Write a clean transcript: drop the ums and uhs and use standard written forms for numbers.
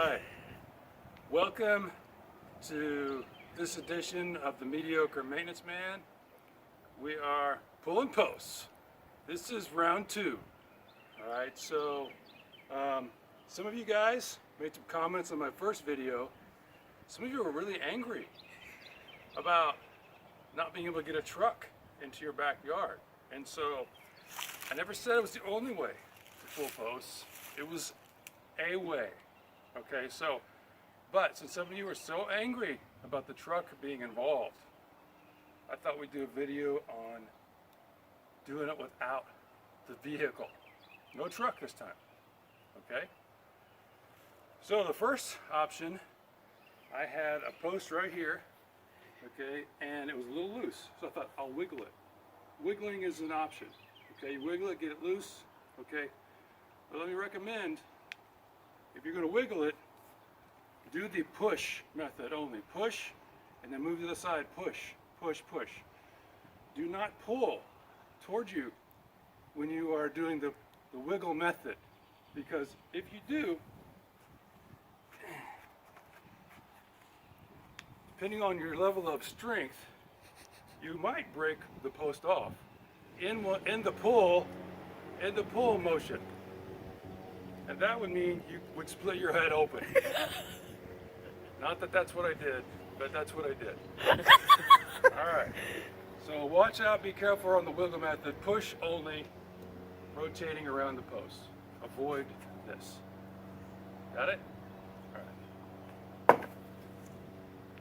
Alright, welcome to this edition of the Mediocre Maintenance Man. We are pulling posts. This is round 2. Alright, so some of you guys made some comments on my first video. Some of you were really angry about not being able to get a truck into your backyard. And so I never said it was the only way to pull posts. It was a way. Okay, so, but since some of you are so angry about the truck being involved, I thought we'd do a video on doing it without the vehicle. No truck this time. Okay? So the first option, I had a post right here, okay, and it was a little loose. So I thought, I'll wiggle it. Wiggling is an option. Okay, you wiggle it, get it loose, okay? But let me recommend, if you're going to wiggle it, do the push method only. Push, and then move to the side. Push, push, push. Do not pull towards you when you are doing the wiggle method, because if you do, depending on your level of strength, you might break the post off in the pull motion. And that would mean you would split your head open. Not that that's what I did, but that's what I did. Alright, so watch out, be careful on the wiggle method. Push only, rotating around the post. Avoid this. Got it?